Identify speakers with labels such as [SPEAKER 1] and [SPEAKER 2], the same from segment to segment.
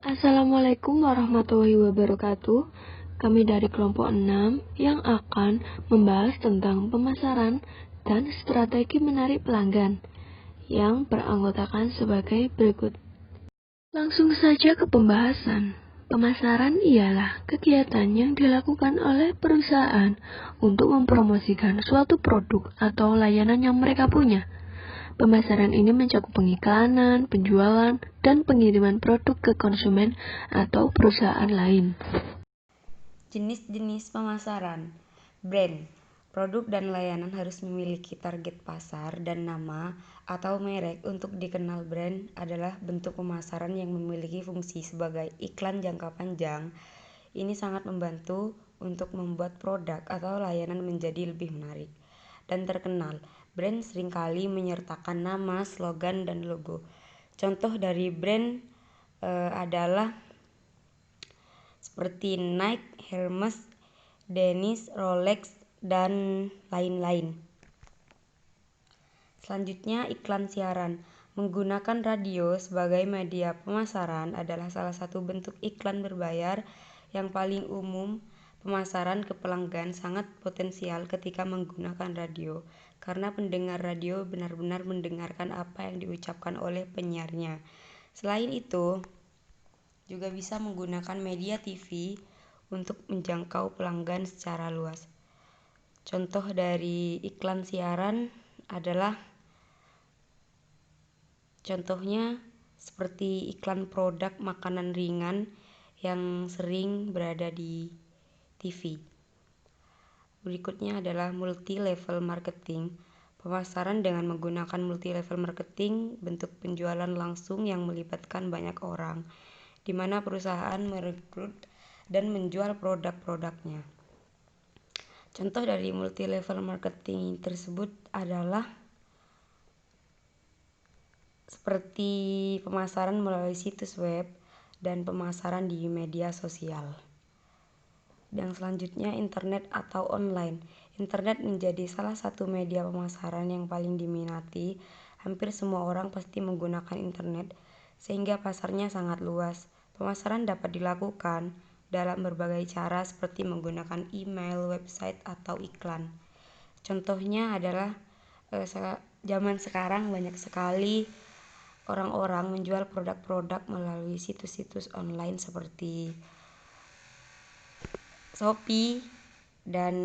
[SPEAKER 1] Assalamualaikum warahmatullahi wabarakatuh. Kami dari kelompok 6 yang akan membahas tentang pemasaran dan strategi menarik pelanggan yang beranggotakan sebagai berikut. Langsung saja ke pembahasan. Pemasaran ialah kegiatan yang dilakukan oleh perusahaan untuk mempromosikan suatu produk atau layanan yang mereka punya. Pemasaran ini mencakup pengiklanan, penjualan, dan pengiriman produk ke konsumen atau perusahaan lain.
[SPEAKER 2] Jenis-jenis pemasaran. Brand. Produk dan layanan harus memiliki target pasar dan nama atau merek. Untuk dikenal, brand adalah bentuk pemasaran yang memiliki fungsi sebagai iklan jangka panjang. Ini sangat membantu untuk membuat produk atau layanan menjadi lebih menarik dan terkenal. Brand seringkali menyertakan nama, slogan, dan logo. Contoh dari brand adalah seperti Nike, Hermes, Dennis, Rolex, dan lain-lain. Selanjutnya, iklan siaran. Menggunakan radio sebagai media pemasaran adalah salah satu bentuk iklan berbayar yang paling umum. Pemasaran ke pelanggan sangat potensial ketika menggunakan radio, karena pendengar radio benar-benar mendengarkan apa yang diucapkan oleh penyiarnya. Selain itu, juga bisa menggunakan media TV untuk menjangkau pelanggan secara luas. Contoh dari iklan siaran adalah contohnya seperti iklan produk makanan ringan yang sering berada di TV. Berikutnya adalah multi-level marketing. Pemasaran dengan menggunakan multi-level marketing, bentuk penjualan langsung yang melibatkan banyak orang, di mana perusahaan merekrut dan menjual produk-produknya. Contoh dari multi-level marketing tersebut adalah seperti pemasaran melalui situs web dan pemasaran di media sosial. Dan selanjutnya, internet atau online. Internet menjadi salah satu media pemasaran yang paling diminati. Hampir semua orang pasti menggunakan internet, sehingga pasarnya sangat luas. Pemasaran dapat dilakukan dalam berbagai cara seperti menggunakan email, website, atau iklan. Contohnya adalah zaman sekarang banyak sekali orang-orang menjual produk-produk melalui situs-situs online seperti Shopee dan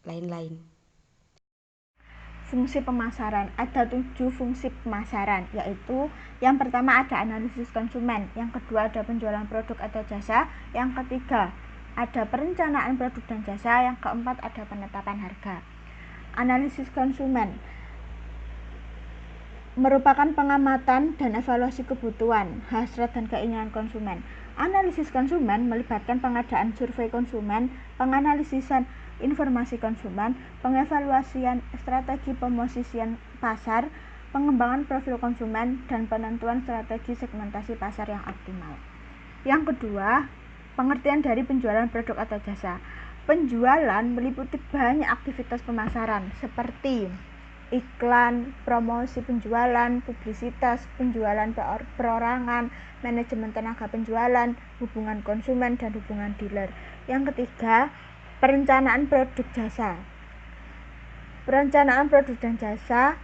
[SPEAKER 2] lain-lain.
[SPEAKER 3] Fungsi pemasaran. Ada 7 fungsi pemasaran, yaitu yang pertama ada analisis konsumen, yang kedua ada penjualan produk atau jasa, yang ketiga ada perencanaan produk dan jasa, yang keempat ada penetapan harga. Analisis konsumen merupakan pengamatan dan evaluasi kebutuhan, hasrat, dan keinginan konsumen. Analisis konsumen melibatkan pengadaan survei konsumen, penganalisisan informasi konsumen, pengevaluasian strategi pemosisian pasar, pengembangan profil konsumen, dan penentuan strategi segmentasi pasar yang optimal. Yang kedua, pengertian dari penjualan produk atau jasa. Penjualan meliputi banyak aktivitas pemasaran seperti iklan, promosi penjualan, publisitas, penjualan perorangan, manajemen tenaga penjualan, hubungan konsumen, dan hubungan dealer. Yang ketiga, perencanaan produk jasa. Perencanaan produk dan jasa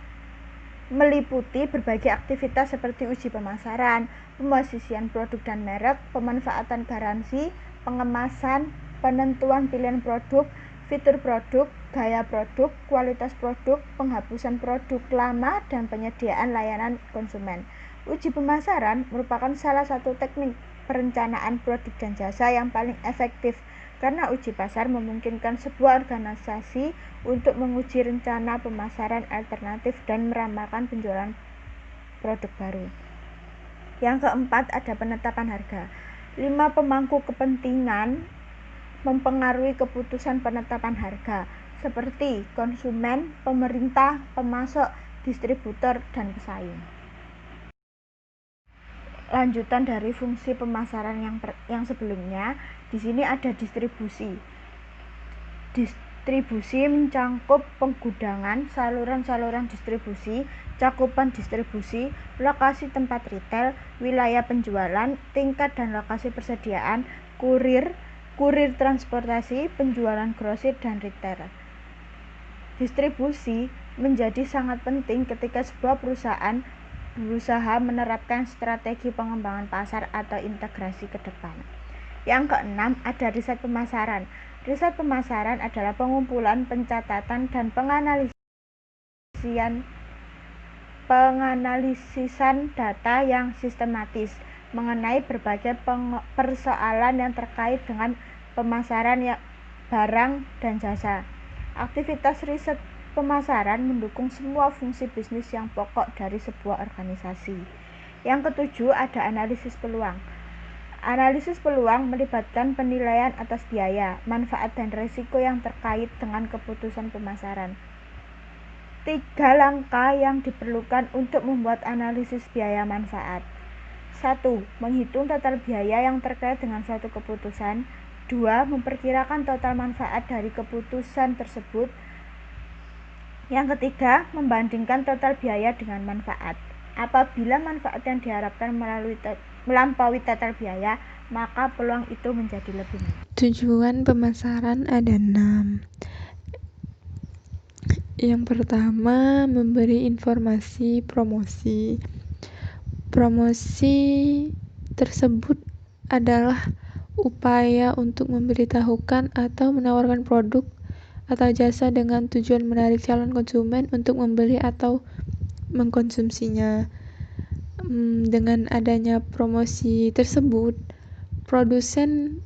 [SPEAKER 3] meliputi berbagai aktivitas seperti uji pemasaran, pemosisian produk dan merek, pemanfaatan garansi, pengemasan, penentuan pilihan produk, fitur produk, gaya produk, kualitas produk, penghapusan produk lama, dan penyediaan layanan konsumen. Uji pemasaran merupakan salah satu teknik perencanaan produk dan jasa yang paling efektif, karena uji pasar memungkinkan sebuah organisasi untuk menguji rencana pemasaran alternatif dan meramalkan penjualan produk baru. Yang keempat ada penetapan harga. 5 pemangku kepentingan mempengaruhi keputusan penetapan harga, seperti konsumen, pemerintah, pemasok, distributor, dan pesaing. Lanjutan dari fungsi pemasaran yang sebelumnya, di sini ada distribusi. Distribusi mencangkup penggudangan, saluran-saluran distribusi, cakupan distribusi, lokasi tempat retail, wilayah penjualan, tingkat dan lokasi persediaan, kurir transportasi, penjualan grosir dan retail. Distribusi menjadi sangat penting ketika sebuah perusahaan berusaha menerapkan strategi pengembangan pasar atau integrasi ke depan. Yang keenam, ada riset pemasaran. Riset pemasaran adalah pengumpulan, pencatatan, dan penganalisisan data yang sistematis mengenai berbagai persoalan yang terkait dengan pemasaran barang dan jasa. Aktivitas riset pemasaran mendukung semua fungsi bisnis yang pokok dari sebuah organisasi. Yang ketujuh, ada analisis peluang. Analisis peluang melibatkan penilaian atas biaya, manfaat, dan risiko yang terkait dengan keputusan pemasaran. 3 langkah yang diperlukan untuk membuat analisis biaya manfaat. 1. Menghitung total biaya yang terkait dengan suatu keputusan. 2. Memperkirakan total manfaat dari keputusan tersebut. Yang ketiga, membandingkan total biaya dengan manfaat. Apabila manfaat yang diharapkan melampaui total biaya, maka peluang itu menjadi lebih baik.
[SPEAKER 4] Tujuan pemasaran ada 6. Yang pertama, memberi informasi promosi. Promosi tersebut adalah upaya untuk memberitahukan atau menawarkan produk atau jasa dengan tujuan menarik calon konsumen untuk membeli atau mengkonsumsinya. Dengan adanya promosi tersebut, produsen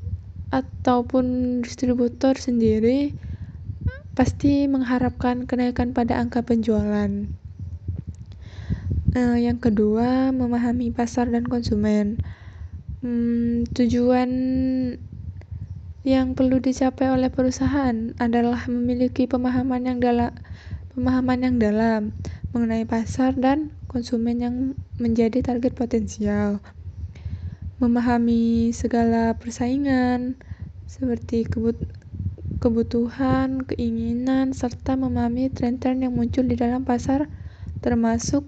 [SPEAKER 4] ataupun distributor sendiri pasti mengharapkan kenaikan pada angka penjualan. Yang kedua, memahami pasar dan konsumen. Tujuan yang perlu dicapai oleh perusahaan adalah memiliki pemahaman yang dalam mengenai pasar dan konsumen yang menjadi target potensial. Memahami segala persaingan seperti kebutuhan, keinginan, serta memahami tren-tren yang muncul di dalam pasar, termasuk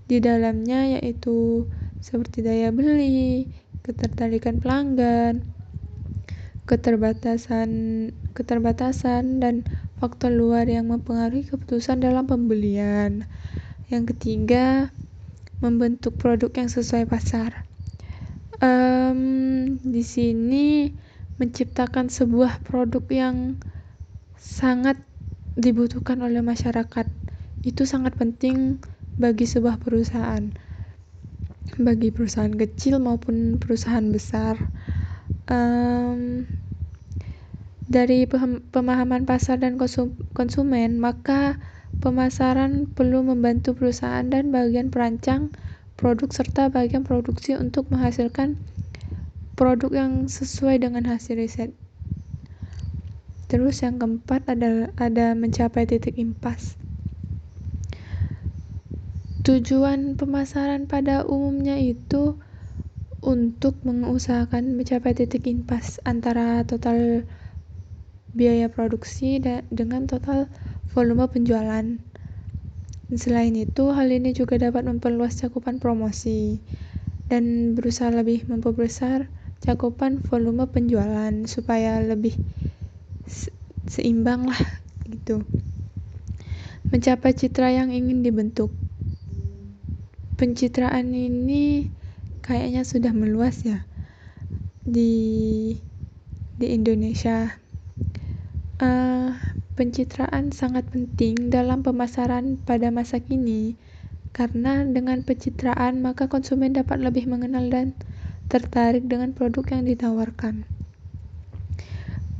[SPEAKER 4] di dalamnya yaitu seperti daya beli, ketertarikan pelanggan, keterbatasan dan faktor luar yang mempengaruhi keputusan dalam pembelian. Yang ketiga, membentuk produk yang sesuai pasar. Di sini menciptakan sebuah produk yang sangat dibutuhkan oleh masyarakat. Itu sangat penting bagi sebuah perusahaan. Bagi perusahaan kecil maupun perusahaan besar. Dari pemahaman pasar dan konsumen, maka pemasaran perlu membantu perusahaan dan bagian perancang produk serta bagian produksi untuk menghasilkan produk yang sesuai dengan hasil riset. Terus yang keempat ada mencapai titik impas. Tujuan pemasaran pada umumnya itu untuk mengusahakan mencapai titik impas antara total biaya produksi dengan total volume penjualan. Selain itu, hal ini juga dapat memperluas cakupan promosi dan berusaha lebih memperbesar cakupan volume penjualan supaya lebih seimbang lah gitu. Mencapai citra yang ingin dibentuk. Pencitraan ini kayaknya sudah meluas ya di Indonesia. Pencitraan sangat penting dalam pemasaran pada masa kini karena dengan pencitraan maka konsumen dapat lebih mengenal dan tertarik dengan produk yang ditawarkan.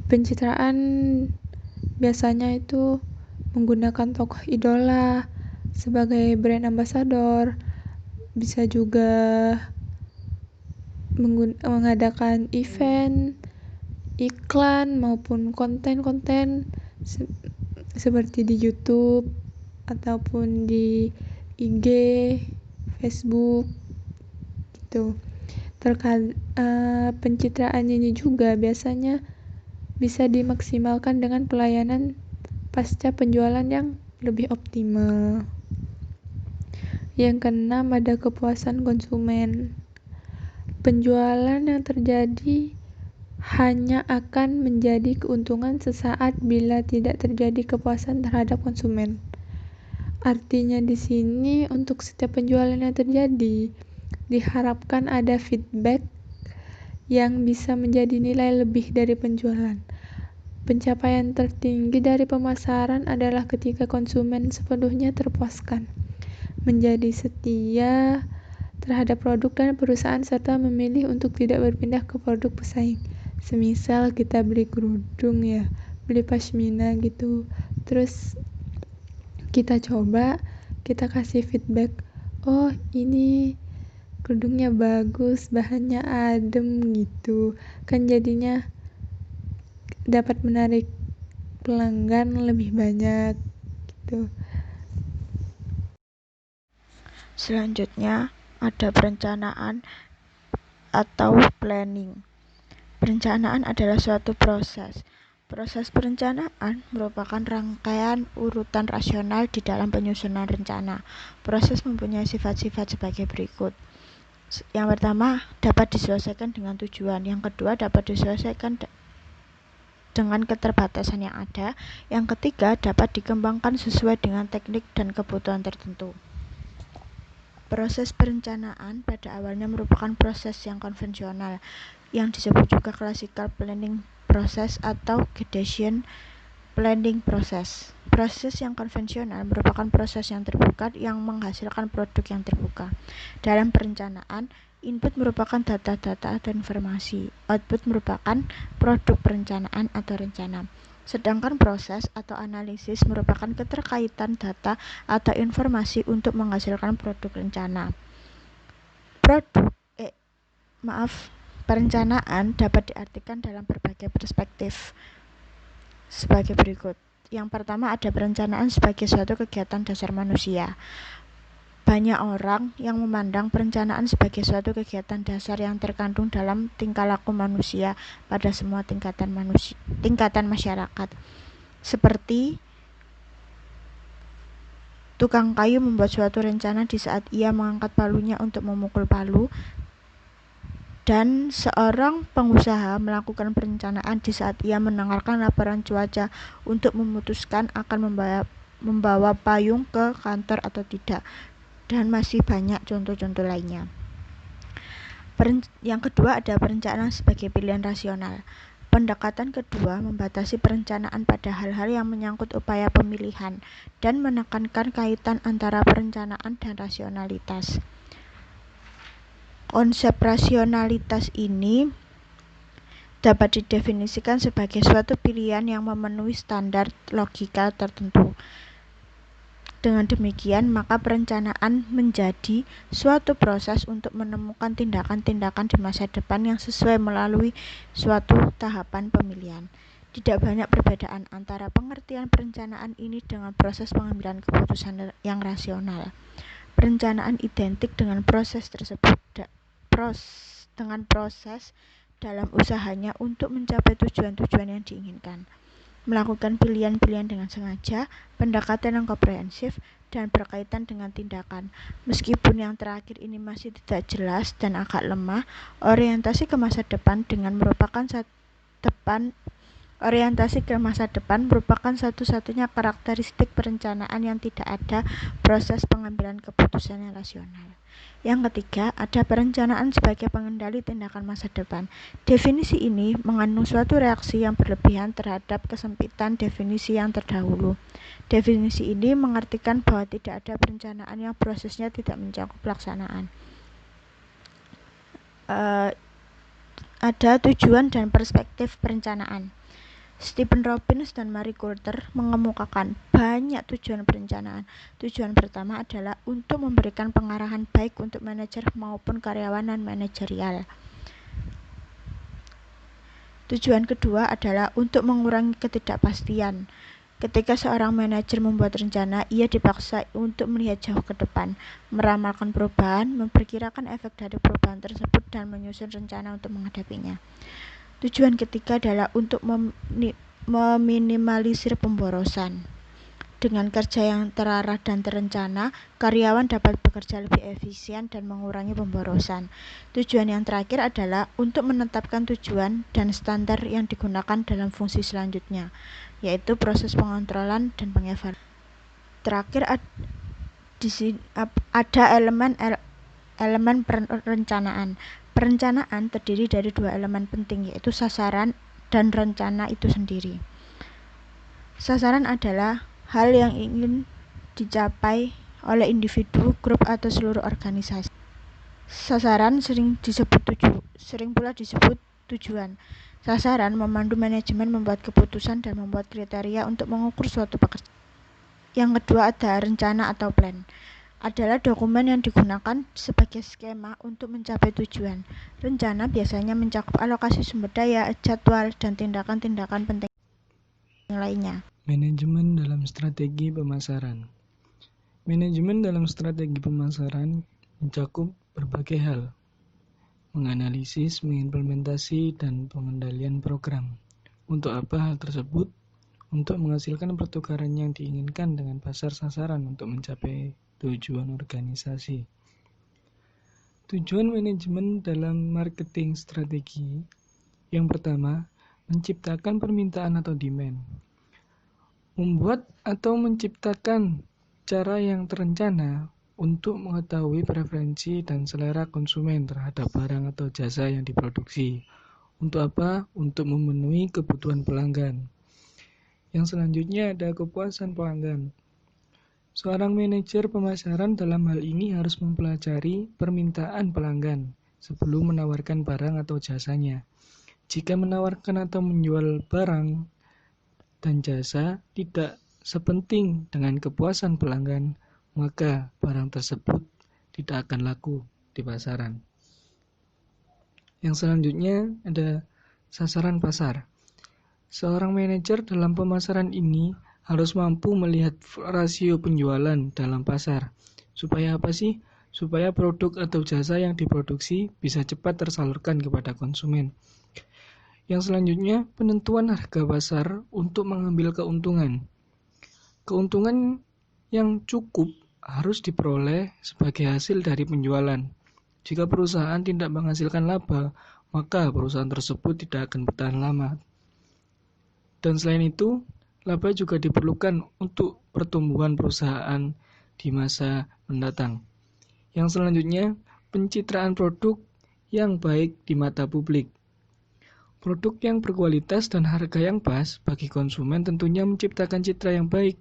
[SPEAKER 4] Pencitraan biasanya itu menggunakan tokoh idola sebagai brand ambassador, bisa juga mengadakan event, iklan maupun konten-konten seperti di YouTube ataupun di IG, Facebook gitu. Pencitraan ini juga biasanya bisa dimaksimalkan dengan pelayanan pasca penjualan yang lebih optimal. Yang keenam, ada kepuasan konsumen. Penjualan yang terjadi hanya akan menjadi keuntungan sesaat bila tidak terjadi kepuasan terhadap konsumen. Artinya di sini untuk setiap penjualan yang terjadi diharapkan ada feedback yang bisa menjadi nilai lebih dari penjualan. Pencapaian tertinggi dari pemasaran adalah ketika konsumen sepenuhnya terpuaskan, menjadi setia terhadap produk dan perusahaan, serta memilih untuk tidak berpindah ke produk pesaing. Semisal kita beli kerudung ya, beli pashmina gitu, terus kita coba, kita kasih feedback, oh ini kerudungnya bagus, bahannya adem gitu, kan jadinya dapat menarik pelanggan lebih banyak gitu.
[SPEAKER 3] Selanjutnya ada perencanaan atau planning. Perencanaan adalah suatu proses. Proses perencanaan merupakan rangkaian urutan rasional di dalam penyusunan rencana. Proses mempunyai sifat-sifat sebagai berikut. Yang pertama, dapat diselesaikan dengan tujuan. Yang kedua, dapat diselesaikan dengan keterbatasan yang ada. Yang ketiga, dapat dikembangkan sesuai dengan teknik dan kebutuhan tertentu. Proses perencanaan pada awalnya merupakan proses yang konvensional, yang disebut juga classical planning process atau Cartesian planning process. Proses yang konvensional merupakan proses yang terbuka yang menghasilkan produk yang terbuka. Dalam perencanaan, input merupakan data-data atau informasi. Output merupakan produk perencanaan atau rencana. Sedangkan proses atau analisis merupakan keterkaitan data atau informasi untuk menghasilkan produk rencana. Perencanaan dapat diartikan dalam berbagai perspektif sebagai berikut. Yang pertama, ada perencanaan sebagai suatu kegiatan dasar manusia. Banyak orang yang memandang perencanaan sebagai suatu kegiatan dasar yang terkandung dalam tingkah laku manusia pada semua tingkatan masyarakat. Seperti tukang kayu membuat suatu rencana di saat ia mengangkat palunya untuk memukul palu, dan seorang pengusaha melakukan perencanaan di saat ia mendengarkan laporan cuaca untuk memutuskan akan membawa payung ke kantor atau tidak. Dan masih banyak contoh-contoh lainnya. Yang kedua, ada perencanaan sebagai pilihan rasional. Pendekatan kedua membatasi perencanaan pada hal-hal yang menyangkut upaya pemilihan dan menekankan kaitan antara perencanaan dan rasionalitas. Konsep rasionalitas ini dapat didefinisikan sebagai suatu pilihan yang memenuhi standar logika tertentu. Dengan demikian, maka perencanaan menjadi suatu proses untuk menemukan tindakan-tindakan di masa depan yang sesuai melalui suatu tahapan pemilihan. Tidak banyak perbedaan antara pengertian perencanaan ini dengan proses pengambilan keputusan yang rasional. Perencanaan identik dengan proses tersebut dengan proses dalam usahanya untuk mencapai tujuan-tujuan yang diinginkan. Melakukan pilihan-pilihan dengan sengaja, pendekatan yang komprehensif, dan berkaitan dengan tindakan. Meskipun yang terakhir ini masih tidak jelas dan agak lemah, orientasi ke masa depan merupakan satu-satunya karakteristik perencanaan yang tidak ada proses pengambilan keputusan yang rasional. Yang ketiga, ada perencanaan sebagai pengendali tindakan masa depan. Definisi ini mengandung suatu reaksi yang berlebihan terhadap kesempitan definisi yang terdahulu. Definisi ini mengartikan bahwa tidak ada perencanaan yang prosesnya tidak mencakup pelaksanaan. Ada tujuan dan perspektif perencanaan. Stephen Robbins dan Marie Coulter mengemukakan banyak tujuan perencanaan. Tujuan pertama adalah untuk memberikan pengarahan baik untuk manajer maupun karyawan non-manajerial. Tujuan kedua adalah untuk mengurangi ketidakpastian. Ketika seorang manajer membuat rencana, ia dipaksa untuk melihat jauh ke depan, meramalkan perubahan, memperkirakan efek dari perubahan tersebut, dan menyusun rencana untuk menghadapinya. Tujuan ketiga adalah untuk meminimalisir pemborosan. Dengan kerja yang terarah dan terencana, karyawan dapat bekerja lebih efisien dan mengurangi pemborosan. Tujuan yang terakhir adalah untuk menetapkan tujuan dan standar yang digunakan dalam fungsi selanjutnya, yaitu proses pengontrolan dan pengevaluasian. Terakhir ada elemen perencanaan. Perencanaan terdiri dari dua elemen penting, yaitu sasaran dan rencana itu sendiri. Sasaran adalah hal yang ingin dicapai oleh individu, grup, atau seluruh organisasi. Sasaran sering pula disebut tujuan. Sasaran memandu manajemen membuat keputusan dan membuat kriteria untuk mengukur suatu pekerjaan. Yang kedua ada rencana atau plan. Adalah dokumen yang digunakan sebagai skema untuk mencapai tujuan. Rencana biasanya mencakup alokasi sumber daya, jadwal, dan tindakan-tindakan penting lainnya.
[SPEAKER 5] Manajemen dalam strategi pemasaran. Manajemen dalam strategi pemasaran mencakup berbagai hal, menganalisis, mengimplementasi, dan pengendalian program. Untuk apa hal tersebut? Untuk menghasilkan pertukaran yang diinginkan dengan pasar sasaran untuk mencapai tujuan organisasi. Tujuan manajemen dalam marketing strategi. Yang pertama, menciptakan permintaan atau demand. Membuat atau menciptakan cara yang terencana untuk mengetahui preferensi dan selera konsumen terhadap barang atau jasa yang diproduksi. Untuk apa? Untuk memenuhi kebutuhan pelanggan. Yang selanjutnya ada kepuasan pelanggan. Seorang manajer pemasaran dalam hal ini harus mempelajari permintaan pelanggan sebelum menawarkan barang atau jasanya. Jika menawarkan atau menjual barang dan jasa tidak sepenting dengan kepuasan pelanggan, maka barang tersebut tidak akan laku di pasaran. Yang selanjutnya ada sasaran pasar. Seorang manajer dalam pemasaran ini harus mampu melihat rasio penjualan dalam pasar. Supaya apa sih? Supaya produk atau jasa yang diproduksi bisa cepat tersalurkan kepada konsumen. Yang selanjutnya, penentuan harga pasar untuk mengambil keuntungan. Keuntungan yang cukup harus diperoleh sebagai hasil dari penjualan. Jika perusahaan tidak menghasilkan laba, maka perusahaan tersebut tidak akan bertahan lama. Dan selain itu, laba juga diperlukan untuk pertumbuhan perusahaan di masa mendatang. Yang selanjutnya, pencitraan produk yang baik di mata publik. Produk yang berkualitas dan harga yang pas bagi konsumen tentunya menciptakan citra yang baik.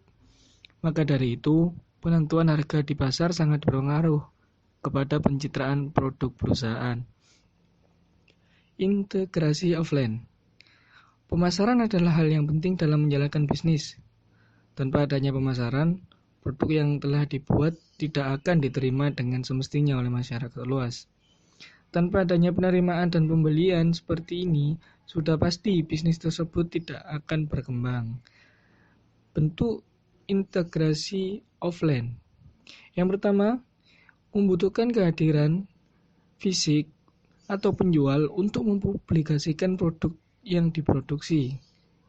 [SPEAKER 5] Maka dari itu, penentuan harga di pasar sangat berpengaruh kepada pencitraan produk perusahaan. Integrasi offline. Pemasaran adalah hal yang penting dalam menjalankan bisnis. Tanpa adanya pemasaran, produk yang telah dibuat tidak akan diterima dengan semestinya oleh masyarakat luas. Tanpa adanya penerimaan dan pembelian seperti ini, sudah pasti bisnis tersebut tidak akan berkembang. Bentuk integrasi offline. Yang pertama, membutuhkan kehadiran fisik atau penjual untuk mempublikasikan produk yang diproduksi.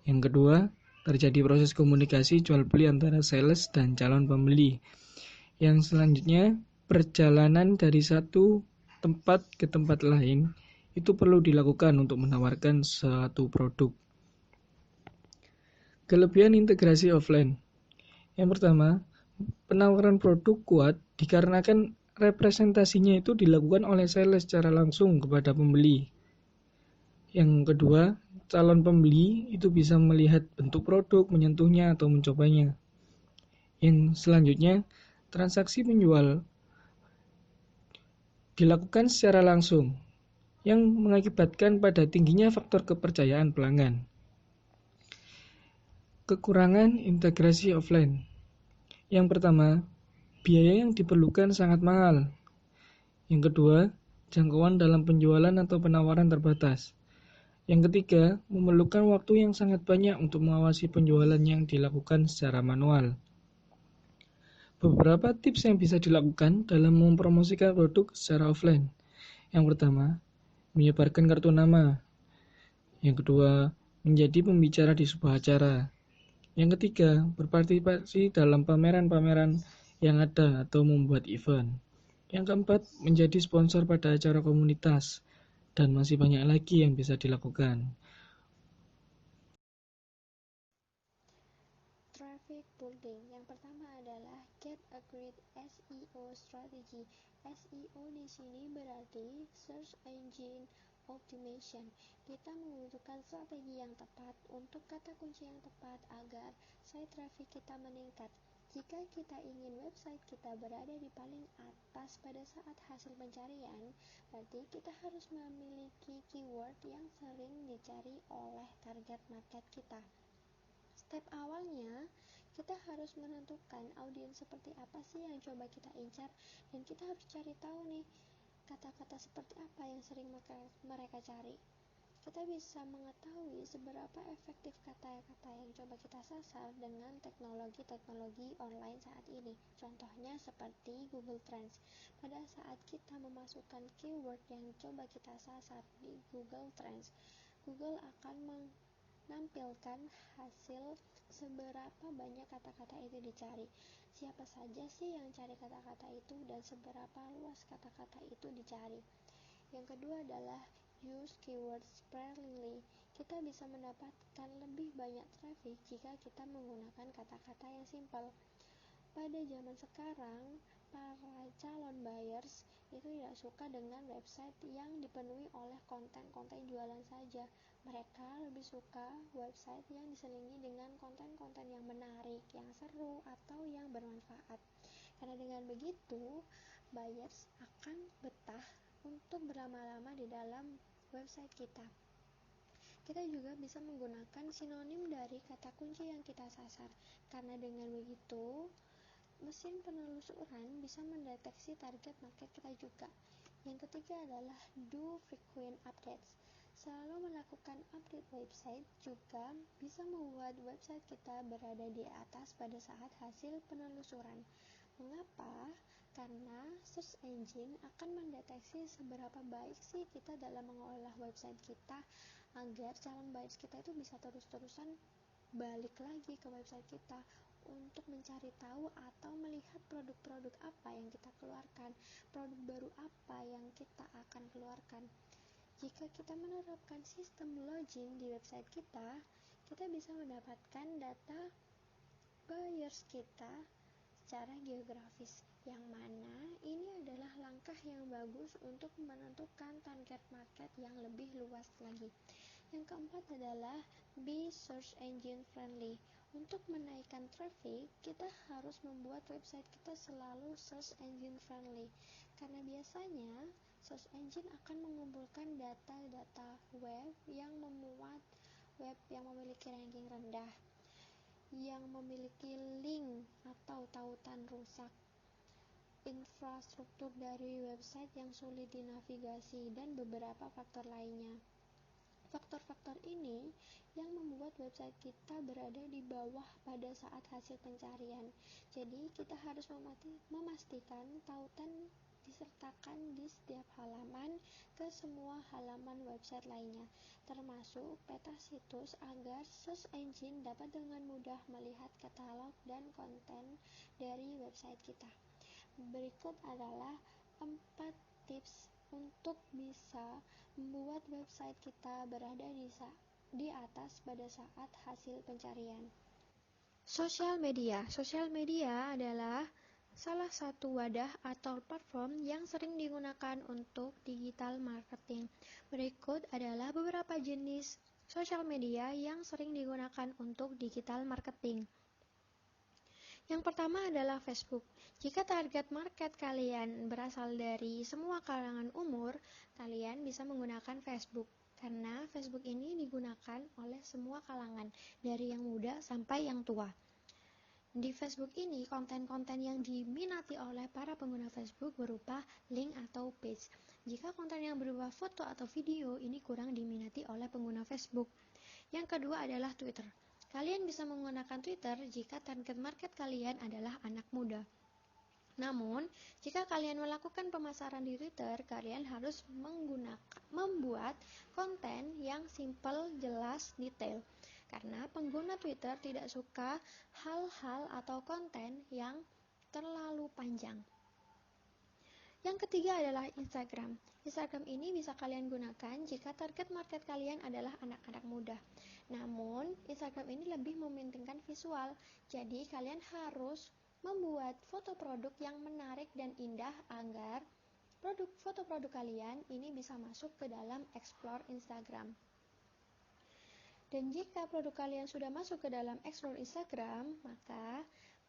[SPEAKER 5] Yang kedua, terjadi proses komunikasi jual beli antara sales dan calon pembeli. Yang selanjutnya, perjalanan dari satu tempat ke tempat lain itu perlu dilakukan untuk menawarkan suatu produk. Kelebihan integrasi offline. Yang pertama, penawaran produk kuat dikarenakan representasinya itu dilakukan oleh sales secara langsung kepada pembeli. Yang kedua, calon pembeli itu bisa melihat bentuk produk, menyentuhnya atau mencobanya. Yang selanjutnya, transaksi penjual dilakukan secara langsung, yang mengakibatkan pada tingginya faktor kepercayaan pelanggan. Kekurangan integrasi offline. Yang pertama, biaya yang diperlukan sangat mahal. Yang kedua, jangkauan dalam penjualan atau penawaran terbatas. Yang ketiga, memerlukan waktu yang sangat banyak untuk mengawasi penjualan yang dilakukan secara manual. Beberapa tips yang bisa dilakukan dalam mempromosikan produk secara offline. Yang pertama, menyebarkan kartu nama. Yang kedua, menjadi pembicara di sebuah acara. Yang ketiga, berpartisipasi dalam pameran-pameran yang ada atau membuat event. Yang keempat, menjadi sponsor pada acara komunitas. Dan masih banyak lagi yang bisa dilakukan.
[SPEAKER 1] Traffic building. Yang pertama adalah get a great SEO strategy. SEO di sini berarti search engine optimization. Kita membutuhkan strategi yang tepat untuk kata kunci yang tepat agar site traffic kita meningkat. Jika kita ingin website kita berada di paling atas pada saat hasil pencarian, berarti kita harus memiliki keyword yang sering dicari oleh target market kita. Step awalnya, kita harus menentukan audiens seperti apa sih yang coba kita incar, dan kita harus cari tahu nih, kata-kata seperti apa yang sering mereka cari. Kita bisa mengetahui seberapa efektif kata-kata yang coba kita sasar dengan teknologi-teknologi online saat ini. Contohnya seperti Google Trends. Pada saat kita memasukkan keyword yang coba kita sasar di Google Trends, Google akan menampilkan hasil seberapa banyak kata-kata itu dicari. Siapa saja sih yang cari kata-kata itu dan seberapa luas kata-kata itu dicari. Yang kedua adalah use keyword sparingly. Kita bisa mendapatkan lebih banyak traffic jika kita menggunakan kata-kata yang simpel. Pada zaman sekarang, para calon buyers itu tidak suka dengan website yang dipenuhi oleh konten-konten jualan saja. Mereka lebih suka website yang diselingi dengan konten-konten yang menarik, yang seru, atau yang bermanfaat. Karena dengan begitu, buyers akan betah untuk berlama-lama di dalam website kita. Kita juga bisa menggunakan sinonim dari kata kunci yang kita sasar. Karena dengan begitu, mesin penelusuran bisa mendeteksi target market kita juga. Yang ketiga adalah do frequent updates. Selalu melakukan update website juga bisa membuat website kita berada di atas pada saat hasil penelusuran. Mengapa? Karena search engine akan mendeteksi seberapa baik sih kita dalam mengolah website kita, agar calon buyers kita itu bisa terus-terusan balik lagi ke website kita untuk mencari tahu atau melihat produk-produk apa yang kita keluarkan, produk baru apa yang kita akan keluarkan. Jika kita menerapkan sistem login di website kita, kita bisa mendapatkan data buyers kita secara geografis, yang mana ini adalah langkah yang bagus untuk menentukan target market yang lebih luas lagi. Yang keempat adalah be search engine friendly. Untuk menaikkan traffic, kita harus membuat website kita selalu search engine friendly. Karena biasanya search engine akan mengumpulkan data-data web yang memuat web yang memiliki ranking rendah, yang memiliki link atau tautan rusak, infrastruktur dari website yang sulit dinavigasi, dan beberapa faktor lainnya. Faktor-faktor ini yang membuat website kita berada di bawah pada saat hasil pencarian. Jadi kita harus memastikan tautan disertakan di setiap halaman ke semua halaman website lainnya, termasuk peta situs, agar search engine dapat dengan mudah melihat katalog dan konten dari website kita. Berikut adalah 4 tips untuk bisa membuat website kita berada di atas pada saat hasil pencarian. Sosial media. Sosial media adalah salah satu wadah atau platform yang sering digunakan untuk digital marketing. Berikut adalah beberapa jenis sosial media yang sering digunakan untuk digital marketing. Yang pertama adalah Facebook. Jika target market kalian berasal dari semua kalangan umur, kalian bisa menggunakan Facebook. Karena Facebook ini digunakan oleh semua kalangan, dari yang muda sampai yang tua. Di Facebook ini, konten-konten yang diminati oleh para pengguna Facebook berupa link atau page. Jika konten yang berupa foto atau video, ini kurang diminati oleh pengguna Facebook. Yang kedua adalah Twitter. Kalian bisa menggunakan Twitter jika target market kalian adalah anak muda.
[SPEAKER 6] Namun, jika kalian melakukan pemasaran di Twitter, kalian harus membuat konten yang simple, jelas, detail. Karena pengguna Twitter tidak suka hal-hal atau konten yang terlalu panjang. Yang ketiga adalah Instagram. Instagram ini bisa kalian gunakan jika target market kalian adalah anak-anak muda. Namun, Instagram ini lebih mementingkan visual. Jadi, kalian harus membuat foto produk yang menarik dan indah agar foto produk kalian ini bisa masuk ke dalam Explore Instagram. Dan jika produk kalian sudah masuk ke dalam Explore Instagram, maka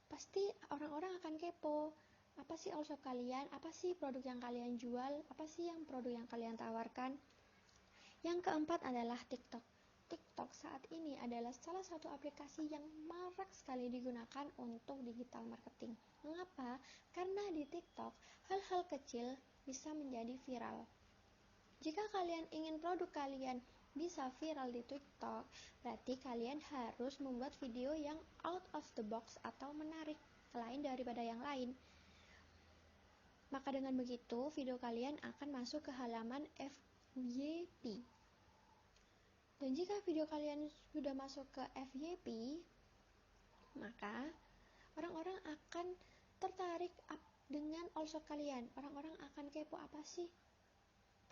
[SPEAKER 6] pasti orang-orang akan kepo. Apa sih all shop kalian? Apa sih produk yang kalian jual? Apa sih yang produk yang kalian tawarkan? Yang keempat adalah TikTok. TikTok saat ini adalah salah satu aplikasi yang marak sekali digunakan untuk digital marketing. Mengapa? Karena di TikTok, hal-hal kecil bisa menjadi viral. Jika kalian ingin produk kalian bisa viral di TikTok, berarti kalian harus membuat video yang out of the box atau menarik, lain daripada yang lain. Maka dengan begitu, video kalian akan masuk ke halaman FYP. Dan jika video kalian sudah masuk ke FYP, maka orang-orang akan tertarik dengan all shop kalian. Orang-orang akan kepo, apa sih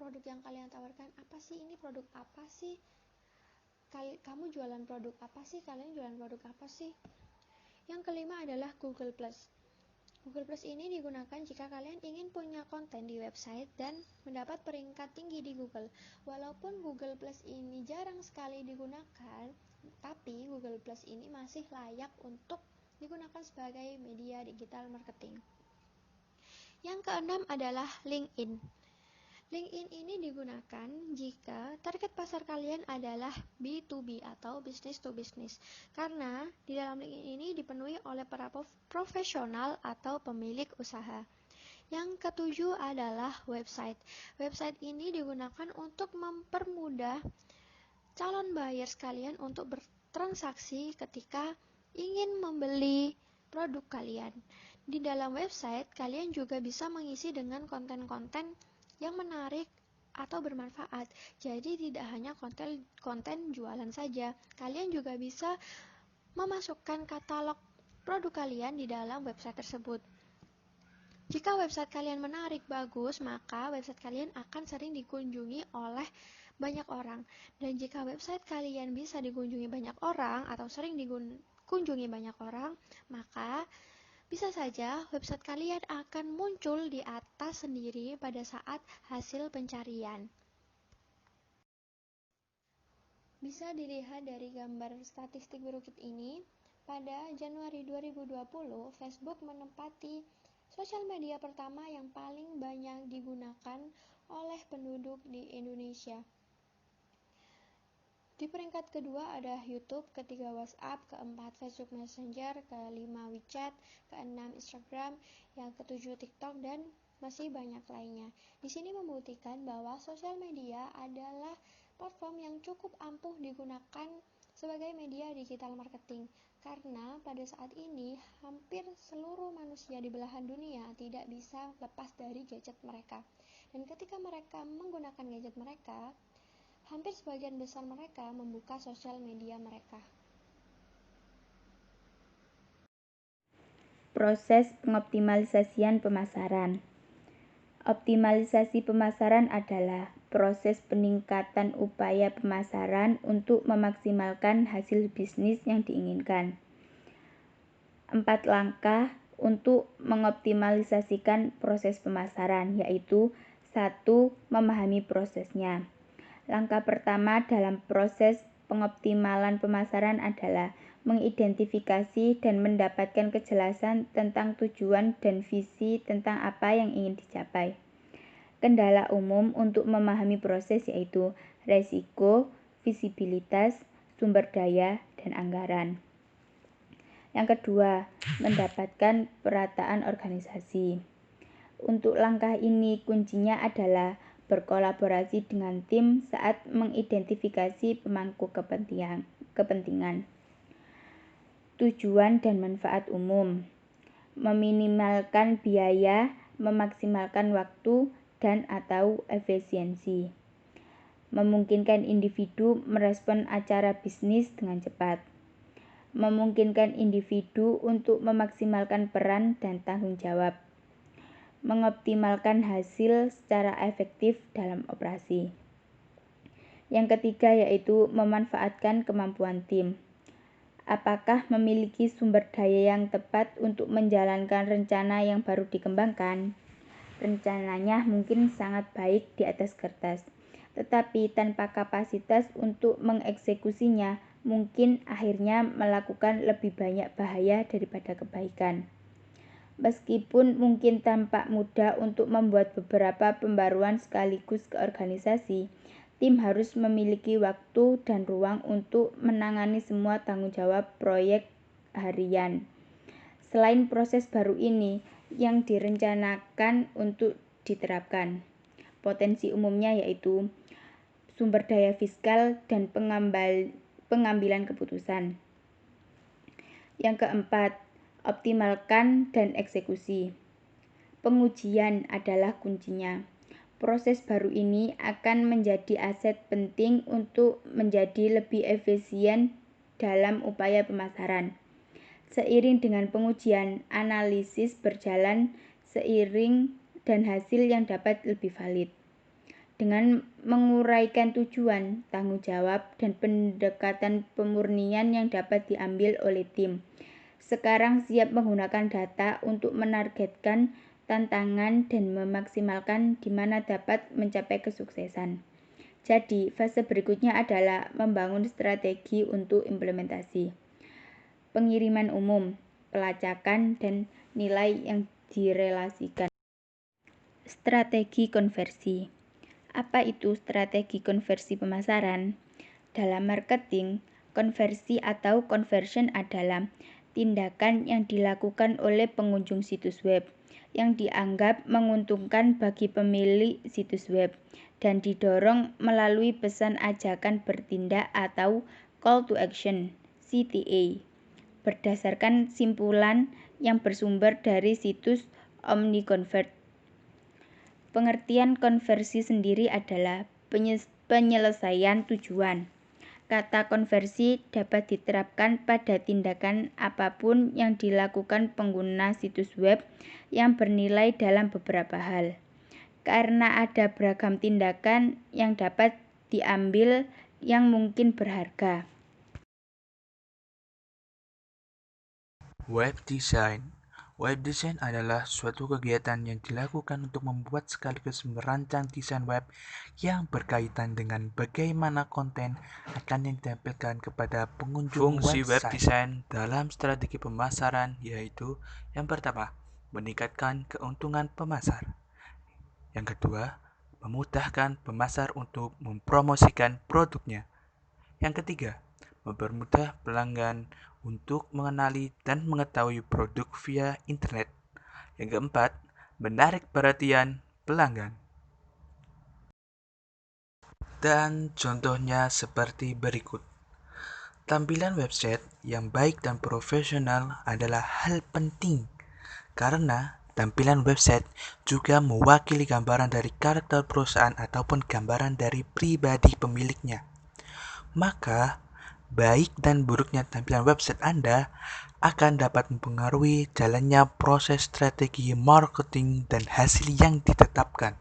[SPEAKER 6] produk yang kalian tawarkan? Apa sih ini produk apa sih? Kamu jualan produk apa sih? Kalian jualan produk apa sih? Yang kelima adalah Google+. Google Plus ini digunakan jika kalian ingin punya konten di website dan mendapat peringkat tinggi di Google. Walaupun Google Plus ini jarang sekali digunakan, tapi Google Plus ini masih layak untuk digunakan sebagai media digital marketing. Yang keenam adalah LinkedIn. LinkedIn ini digunakan jika target pasar kalian adalah B2B atau business to business. Karena di dalam LinkedIn ini dipenuhi oleh para profesional atau pemilik usaha. Yang ketujuh adalah website. Website ini digunakan untuk mempermudah calon buyers kalian untuk bertransaksi ketika ingin membeli produk kalian. Di dalam website, kalian juga bisa mengisi dengan konten-konten yang menarik atau bermanfaat. Jadi tidak hanya konten jualan saja. Kalian juga bisa memasukkan katalog produk kalian di dalam website tersebut. Jika website kalian menarik, bagus, maka website kalian akan sering dikunjungi oleh banyak orang. Dan jika website kalian bisa dikunjungi banyak orang atau sering dikunjungi banyak orang, maka bisa saja website kalian akan muncul di atas sendiri pada saat hasil pencarian. Bisa dilihat dari gambar statistik berikut ini, pada Januari 2020, Facebook menempati sosial media pertama yang paling banyak digunakan oleh penduduk di Indonesia. Di peringkat kedua ada YouTube, ketiga WhatsApp, keempat Facebook Messenger, kelima WeChat, keenam Instagram, yang ketujuh TikTok, dan masih banyak lainnya. Di sini membuktikan bahwa sosial media adalah platform yang cukup ampuh digunakan sebagai media digital marketing. Karena pada saat ini hampir seluruh manusia di belahan dunia tidak bisa lepas dari gadget mereka. Dan ketika mereka menggunakan gadget mereka, hampir sebagian besar mereka membuka sosial media mereka.
[SPEAKER 7] Proses pengoptimalisasian pemasaran. Optimalisasi pemasaran adalah proses peningkatan upaya pemasaran untuk memaksimalkan hasil bisnis yang diinginkan. 4 langkah untuk mengoptimalisasikan proses pemasaran, yaitu 1. Memahami prosesnya. Langkah pertama dalam proses pengoptimalan pemasaran adalah mengidentifikasi dan mendapatkan kejelasan tentang tujuan dan visi tentang apa yang ingin dicapai. Kendala umum untuk memahami proses yaitu resiko, visibilitas, sumber daya, dan anggaran. Yang kedua, mendapatkan perataan organisasi. Untuk langkah ini kuncinya adalah berkolaborasi dengan tim saat mengidentifikasi pemangku kepentingan. Tujuan dan manfaat umum. meminimalkan biaya, memaksimalkan waktu dan/atau efisiensi, memungkinkan individu merespon acara bisnis dengan cepat, memungkinkan individu untuk memaksimalkan peran dan tanggung jawab, mengoptimalkan hasil secara efektif dalam operasi. Yang ketiga yaitu memanfaatkan kemampuan tim. Apakah memiliki sumber daya yang tepat untuk menjalankan rencana yang baru dikembangkan? Rencananya mungkin sangat baik di atas kertas, tetapi tanpa kapasitas untuk mengeksekusinya, mungkin akhirnya melakukan lebih banyak bahaya daripada kebaikan. Meskipun mungkin tampak mudah untuk membuat beberapa pembaruan sekaligus ke organisasi, tim harus memiliki waktu dan ruang untuk menangani semua tanggung jawab proyek harian. Selain proses baru ini yang direncanakan untuk diterapkan, potensi umumnya yaitu sumber daya fiskal dan pengambilan keputusan. Yang keempat, optimalkan dan eksekusi. Pengujian adalah kuncinya. Proses baru ini akan menjadi aset penting untuk menjadi lebih efisien dalam upaya pemasaran. Seiring dengan pengujian, analisis berjalan seiring dan hasil yang dapat lebih valid. Dengan menguraikan tujuan, tanggung jawab, dan pendekatan pemurnian yang dapat diambil oleh tim, sekarang siap menggunakan data untuk menargetkan tantangan dan memaksimalkan di mana dapat mencapai kesuksesan. Jadi, fase berikutnya adalah membangun strategi untuk implementasi. Pengiriman umum, pelacakan, dan nilai yang direlasikan. Strategi konversi. Apa itu strategi konversi pemasaran? Dalam marketing, konversi atau conversion adalah tindakan yang dilakukan oleh pengunjung situs web yang dianggap menguntungkan bagi pemilik situs web dan didorong melalui pesan ajakan bertindak atau call to action (CTA) berdasarkan simpulan yang bersumber dari situs OmniConvert. Pengertian konversi sendiri adalah penyelesaian tujuan. Kata konversi dapat diterapkan pada tindakan apapun yang dilakukan pengguna situs web yang bernilai dalam beberapa hal. Karena ada beragam tindakan yang dapat diambil yang mungkin berharga.
[SPEAKER 8] Web design. Web design adalah suatu kegiatan yang dilakukan untuk membuat sekaligus merancang desain web yang berkaitan dengan bagaimana konten akan ditampilkan kepada pengunjung website. Fungsi web design dalam strategi pemasaran yaitu yang pertama, meningkatkan keuntungan pemasar. Yang kedua, memudahkan pemasar untuk mempromosikan produknya. Yang ketiga, mempermudah pelanggan untuk mengenali dan mengetahui produk via internet. Yang keempat, menarik perhatian pelanggan. Dan contohnya seperti berikut. Tampilan website yang baik dan profesional adalah hal penting karena tampilan website juga mewakili gambaran dari karakter perusahaan ataupun gambaran dari pribadi pemiliknya. Maka, baik dan buruknya tampilan website Anda akan dapat mempengaruhi jalannya proses strategi marketing dan hasil yang ditetapkan.